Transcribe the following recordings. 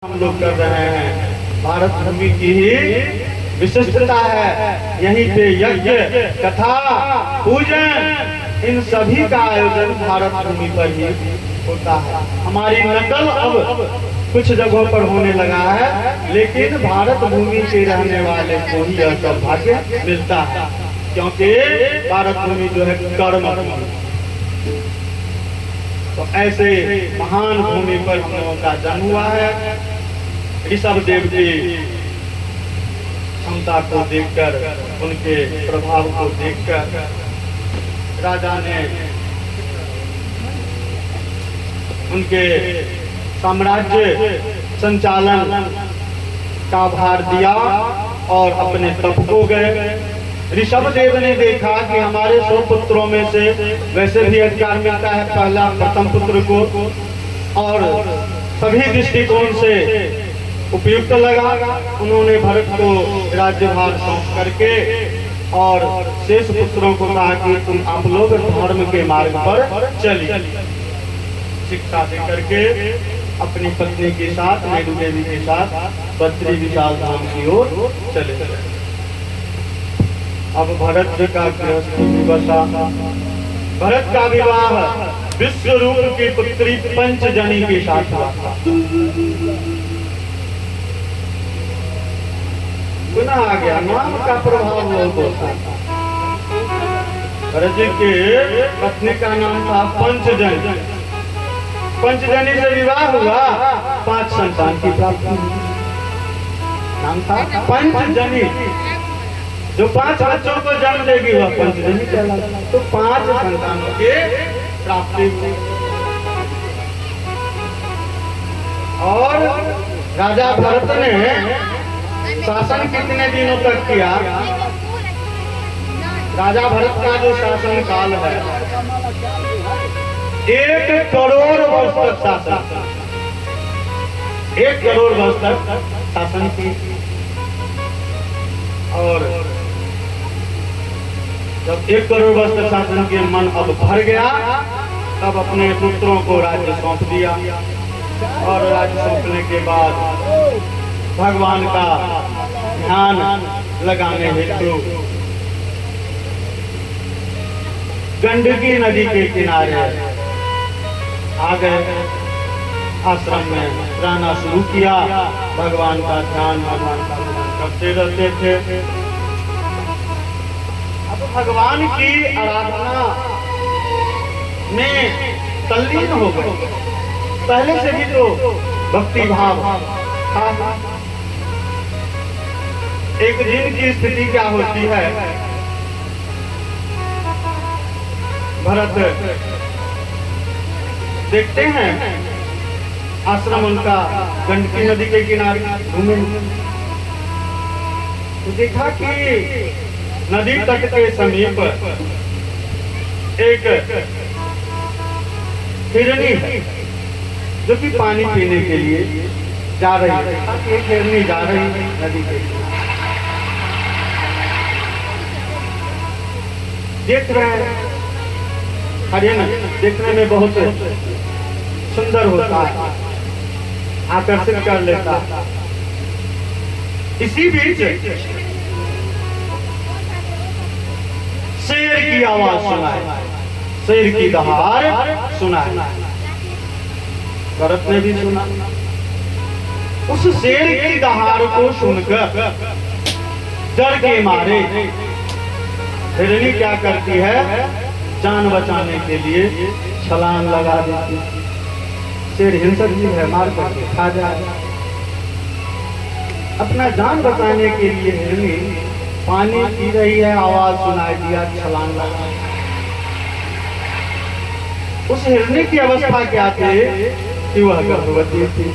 हम लोग कर रहे हैं। भारत भूमि की ही विशिष्टता है। यहीं पे यज्ञ, कथा, पूजन, इन सभी का आयोजन भारत भूमि पर ही होता है। हमारी नकल अब कुछ जगहों पर होने लगा है, लेकिन भारत भूमि के रहने वाले को ही यह सौभाग्य मिलता है, क्योंकि भारत भूमि जो है कर्म भूमि। तो ऐसे महान भूमि पर हम लोगों का जन्म हुआ है। ऋषभ देव की क्षमता को देखकर, उनके प्रभाव को देखकर राजा ने उनके साम्राज्य संचालन का भार दिया और अपने तप को गए। ऋषभ देव ने देखा कि हमारे 100 पुत्रों में से वैसे भी अधिकार मिलता है पहला प्रथम पुत्र को, और सभी दृष्टिकोण से उपयुक्त लगा। उन्होंने भरत को राज्यभार सौंप करके और शेष पुत्रों को कहा कि तुम आप लोग धर्म के मार्ग पर चलिए। शिक्षा दे करके अपनी पत्नी के साथ, मेरू देवी के साथ बद्री विशाल धाम की ओर चले गए। अब भरत जी का गृहस्थी विवशा। भरत का विवाह विश्व रूप की पुत्री पंचजनी के साथ हुआ था। पुनः आ गया, नाम का प्रभाव बहुत होता है। भरत जी के पत्नी का नाम था पंचजनी। पंचजनी से विवाह हुआ, 5 संतान की प्राप्ति। नाम था पंचजनी। जो 5 बच्चों को जन्म देगी वह पंचजनी कहलाती। तो 5 संतानों के प्राप्ति हुई। और राजा भरत ने शासन कितने दिनों तक किया? राजा भरत का जो शासन काल है 1 करोड़ वर्ष तक शासन, 1 करोड़ वर्ष तक शासन की। और जब 1 करोड़ वर्ष तक शासन के मन अब भर गया, तब अपने पुत्रों को राज्य सौंप दिया। और राज्य सौंपने के बाद भगवान का ध्यान लगाने हेतु गंडकी नदी के किनारे आ गए। आश्रम में रहना शुरू किया। भगवान का ध्यान, भगवान का ध्यान करते रहते थे। अब भगवान की आराधना में तल्लीन हो गए। पहले से भी तो भक्ति भाव था। एक दिन की स्थिति क्या होती है? भरत देखते हैं आश्रम उनका गंडकी नदी के किनारे घूमे, तो देखा कि नदी तट के समीप एक हिरनी है जो कि पानी पीने के लिए जा रही है। एक हिरनी जा रही है नदी के किनारे। देख रहे हैं, हरियाणा देखने में बहुत सुंदर होता है, आकर्षित कर लेता है। इसी बीच शेर की आवाज सुनाई, शेर की दहाड़ सुनाई। भरत ने भी सुना। उस शेर की दहाड़ को सुनकर डर के मारे हिरनी क्या करती है? जान बचाने के लिए छलांग लगा देती है। शेर हिंसक भी है, मार करके खा जाए। अपना जान बचाने के लिए हिरनी पानी पी रही है, आवाज सुनाई दिया, छलांग लगा। उस हिरनी की अवस्था क्या थी कि वह गर्भवती थी।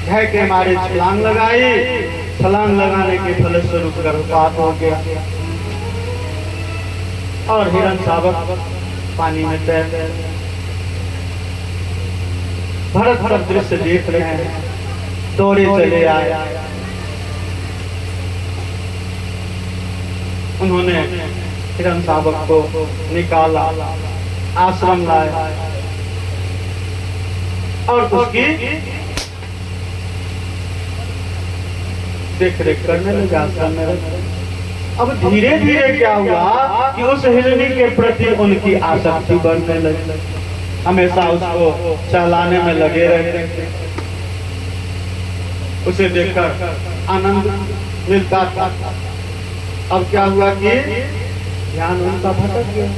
भय के मारे छलांग लगाई। छलांग लगाने के फलस्वरूप गर्भपात हो गया और हिरण शावक पानी में तैर गए। भरत सब दृश्य देख रहे हैं, दौड़े चले आए। उन्होंने हिरण शावक को निकाला, आश्रम लाए और उसकी देख रेख करने लगे, आश्रम में रहे। अब धीरे धीरे क्या हुआ कि उस हिरनी के प्रति उनकी आसक्ति बढ़ने लगी, हमेशा उसको सहलाने में लगे रहते थे, उसे देखकर आनंद मिलता था। अब क्या हुआ कि ध्यान उनका भटक गया,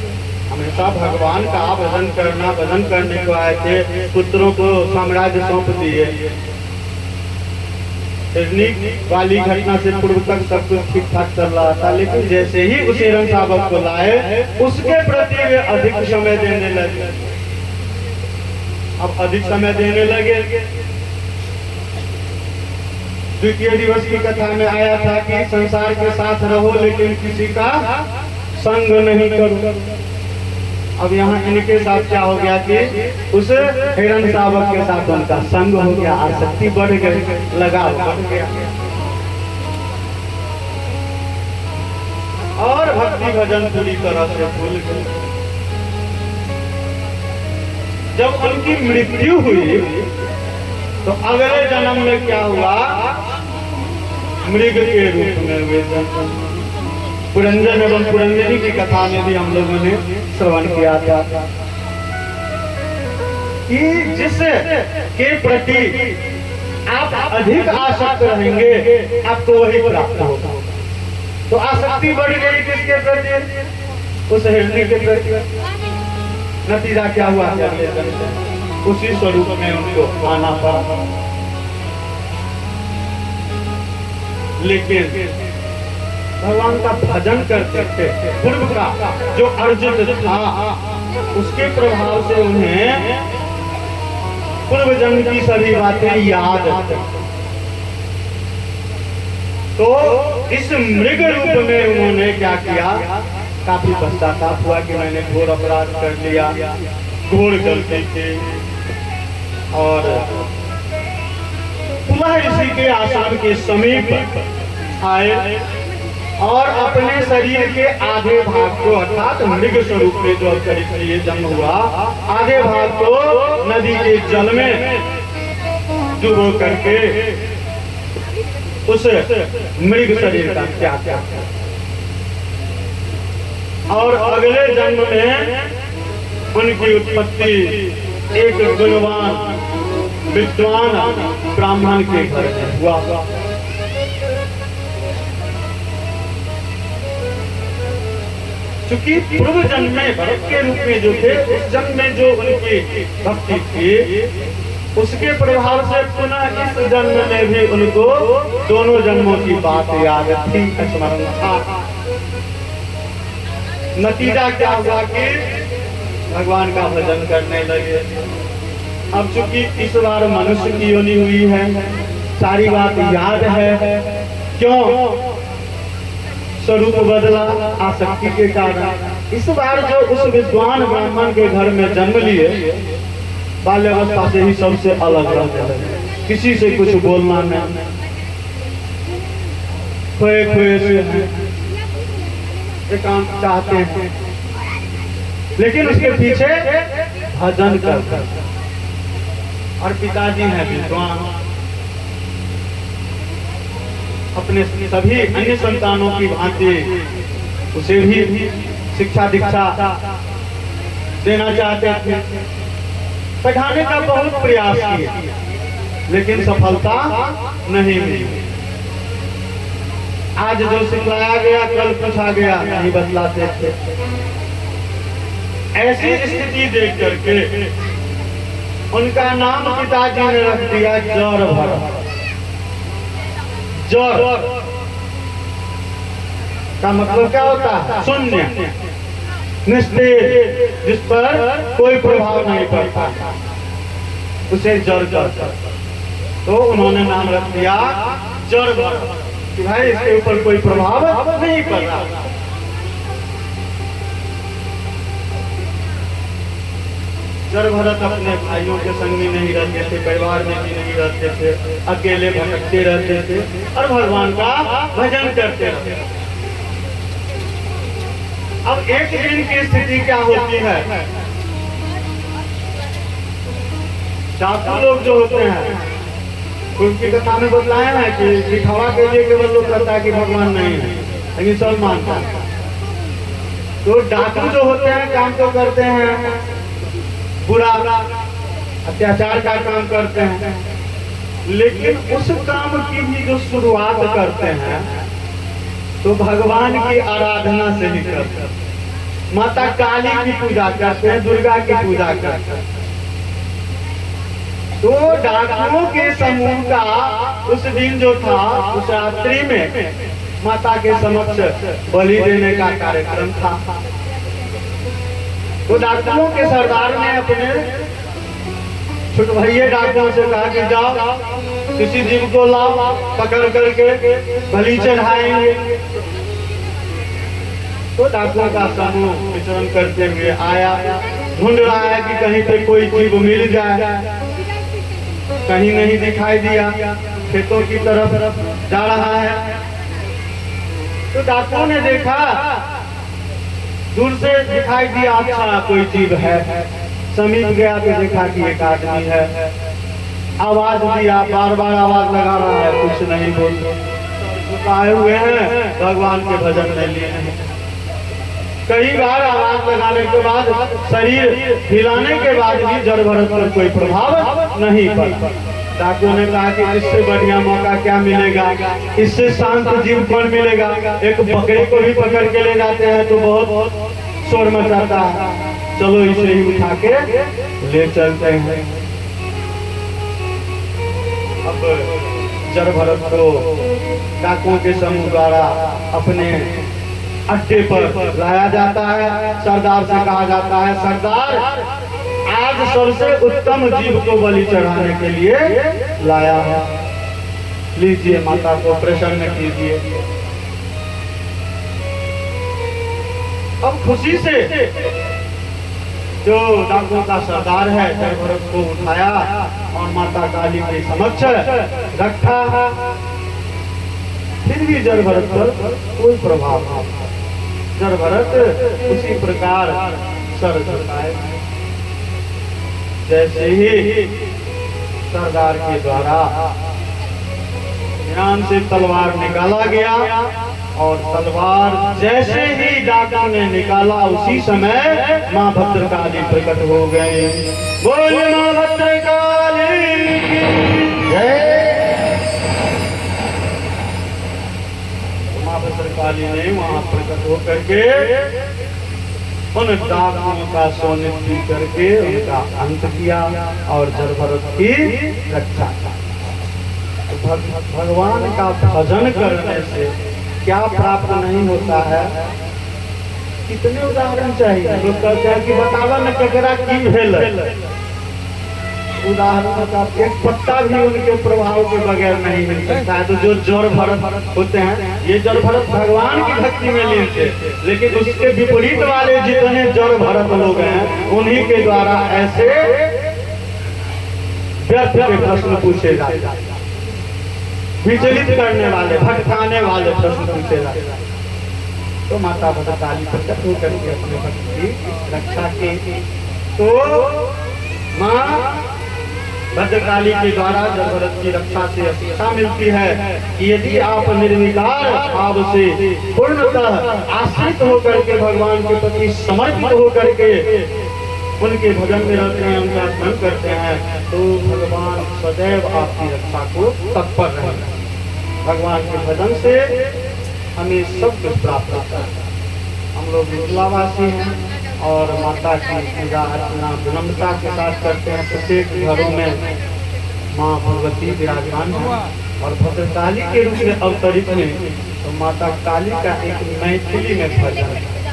हमेशा भगवान का भजन करना, भजन करने को आए थे, पुत्रों को साम्राज्य सौंप दिए। हिरनी वाली घटना से पूर्व तक सब कुछ ठीक ठाक चल रहा था, लेकिन जैसे ही उस हिरण शावक को लाए, उसके प्रति वे अधिक समय देने लगे। अब अधिक समय देने लगे। द्वितीय दिवस की कथा में आया था कि संसार के साथ रहो लेकिन किसी का संग नहीं करो। अब यहाँ इनके साथ क्या हो गया कि उस हिरण शावक के साथ उनका संग हो गया, आसक्ति बढ़ गई, लगाव बढ़ गया, और भक्ति भजन पूरी तरह से भूल गए। जब उनकी मृत्यु हुई तो अगले जन्म में क्या हुआ, मृग के रूप में हुए जन्म। पुरंजन एवं पुरंजनी की कथा में भी हम लोगों ने श्रवण किया था कि जिस के प्रति आप अधिक आसक्त रहेंगे आपको वही प्राप्त होगा। तो आसक्ति बढ़ गई किसके प्रति, उस हिरनी के प्रति। नतीजा क्या हुआ, उसी स्वरूप में उनको आना पड़ा। लेकिन भगवान का भजन करते थे, पूर्व का जो अर्जित था उसके प्रभाव से उन्हें पूर्व जन्म की सभी बातें याद थी। तो इस मृग रूप में उन्होंने क्या किया, काफी पश्चाताप हुआ कि मैंने घोर अपराध कर लिया, घोर गलती थी, और पुनः इसी के आश्रम के समीप आए और अपने शरीर के आधे भाग को, अर्थात मृग स्वरूप में जो शरीर लिए जन्म हुआ, आधे भाग को नदी के जल में डुबो करके उस मृग शरीर का त्याग किया, और अगले जन्म में उनकी उत्पत्ति एक गुणवान विद्वान ब्राह्मण के घर में हुआ। चूंकि पूर्व जन्म में भक्त के रूप में जो थे, उस जन्म में जो उनकी भक्ति थी, उसके प्रभाव से पुनः इस जन्म में भी उनको दोनों जन्मों की बात याद थी, स्मरण था। नतीजा क्या हुआ कि भगवान का भजन करने लगे। अब चूंकि इस बार मनुष्य की योनि हुई है, सारी बात याद है, क्यों स्वरूप बदला, आसक्ति के कारण। इस बार जो उस विद्वान ब्राह्मण के घर में जन्म लिए, बाल्यावस्था से ही सबसे अलग रहते लगे, किसी से कुछ बोलना नहीं, खोए खोए से एकांत चाहते हैं, लेकिन उसके पीछे भजन कर। और पिताजी हैं विद्वान, अपने सभी अन्य संतानों की भांति उसे भी शिक्षा दीक्षा देना चाहते थे, पढ़ाने का बहुत प्रयास किए, लेकिन सफलता नहीं मिली। आज जो सिखलाया गया कल पूछा गया नहीं बतलाते थे। ऐसी स्थिति देख करके उनका नाम पिताजी ने रख दिया जर भर। जर का मतलब क्या होता है? शून्य, निस्तेज, जिस पर कोई प्रभाव नहीं पड़ता, उसे जर कहते। तो उन्होंने नाम रख दिया जर भर कि भाई इसके ऊपर कोई प्रभाव नहीं पड़ रहा। जर भरत अपने भाइयों के संग में नहीं रहते थे, परिवार में भी नहीं रहते थे, अकेले भटकते रहते थे और भगवान का भजन करते रहते थे। अब एक दिन की स्थिति क्या होती है, डाकू लोग जो होते हैं उनकी कथा में बतलाया है कि दिखावा के लिए केवल लोग कहता है कि भगवान नहीं है, लेकिन सब मानता है। तो डाकू जो होते हैं काम तो करते हैं, बुरा अत्याचार का काम करते हैं, लेकिन उस काम की भी जो शुरुआत करते हैं तो भगवान की आराधना से ही करते हैं। माता काली की पूजा करते हैं, दुर्गा की पूजा करते हैं। तो डाकुओं के समूह का उस दिन जो था, उस रात्रि में माता के समक्ष बलि देने का कार्यक्रम था। तो डाकुओं के सरदार ने अपने छोटे भैया डाकुओं से कहा कि जाओ किसी जीव को लाओ, पकड़ करके बलि चढ़ाएंगे। तो डाकुओं का समूह विचरण करते हुए आया, ढूंढ रहा है कि कहीं पे कोई जीव मिल जाए। कहीं नहीं दिखाई दिया, खेतों की तरफ जा रहा है। तो डाकुओं ने देखा, दूर से दिखाई दिया, अच्छा कोई जीव है। समीप गया तो देखा कि एक आदमी है। आवाज दिया, बार बार आवाज लगा रहा है, कुछ नहीं बोल आए हुए हैं, भगवान के भजन में लिए हैं। कई बार आवाज लगाने के बाद, शरीर हिलाने के बाद भी जड़ भरत पर कोई प्रभाव नहीं पड़ा। डाकुओं ने कहा कि इससे बढ़िया मौका क्या मिलेगा, इससे शांत जीव कौन मिलेगा। एक बकरे को भी पकड़ के ले जाते हैं तो बहुत शोर मचाता है, चलो इसे ही उठा के ले चलते हैं। अब जड़ भरत को डाकुओं के समूह द्वारा अपने अड्डे पर लाया जाता है। सरदार से कहा जाता है, सरदार आज सबसे उत्तम जीव को बलि चढ़ाने के लिए लाया है, लीजिए माता को प्रसन्न कीजिए। अब खुशी से जो डाकुओं का सरदार है जड़ भरत को उठाया और माता काली के समक्ष रखा। फिर भी जड़ भरत पर कोई प्रभाव नहीं। जड़ भरत उसी प्रकार सर झुकाए। जैसे ही सरदार के द्वारा ध्यान से तलवार निकाला गया और तलवार जैसे ही डाकू ने निकाला, उसी समय माँ भद्रकाली प्रकट हो गई। बोल माँ भद्रकाली की जय। माँ भद्रकाली ने वहां प्रकट होकर के उन डाकुओं का सोनिधि करके उनका अंत किया और जड़ भरत की रक्षा की। भगवान का भजन करने से क्या प्राप्त नहीं होता है। कितने उदाहरण चाहिए। लोग कहते हैं कि बतावा न ककरा की भेल, उदाहरण का एक पत्ता भी उनके प्रभाव के बगैर नहीं मिल सकता है। तो जो जड़ भरत होते हैं, ये जड़ भरत भगवान की भक्ति में लीन थे, लेकिन उसके विपरीत वाले जितने जड़ भरत लोग हैं, उन्हीं के द्वारा ऐसे व्यर्थ के प्रश्न पूछे जाते हैं, विचलित करने वाले, भटकाने वाले प्रश्न पूछे जाते हैं। तो माता भद्रकाली प्रकट होकर के अपने भक्त की रक्षा की। तो माँ भद्रकाली के द्वारा जड़ भरत की रक्षा से शिक्षा मिलती है कि यदि आप निर्विकार भाव से पूर्णतः आश्रित होकर के भगवान के प्रति समर्पित होकर के उनके भजन में रहते हैं, उनका स्मरण करते हैं, तो भगवान सदैव आपकी रक्षा को तत्पर रहेंगे। भगवान के भजन से हमें सब कुछ प्राप्त होता है। हम लोग मिथिलावासी हैं और माता की पूजा अर्चना विनम्रता के साथ करते हैं। प्रत्येक घरों में माँ भगवती विराजमान है और भद्रकाली के रूप में अवतरित है। तो माता काली का एक मैथिली में भजन है।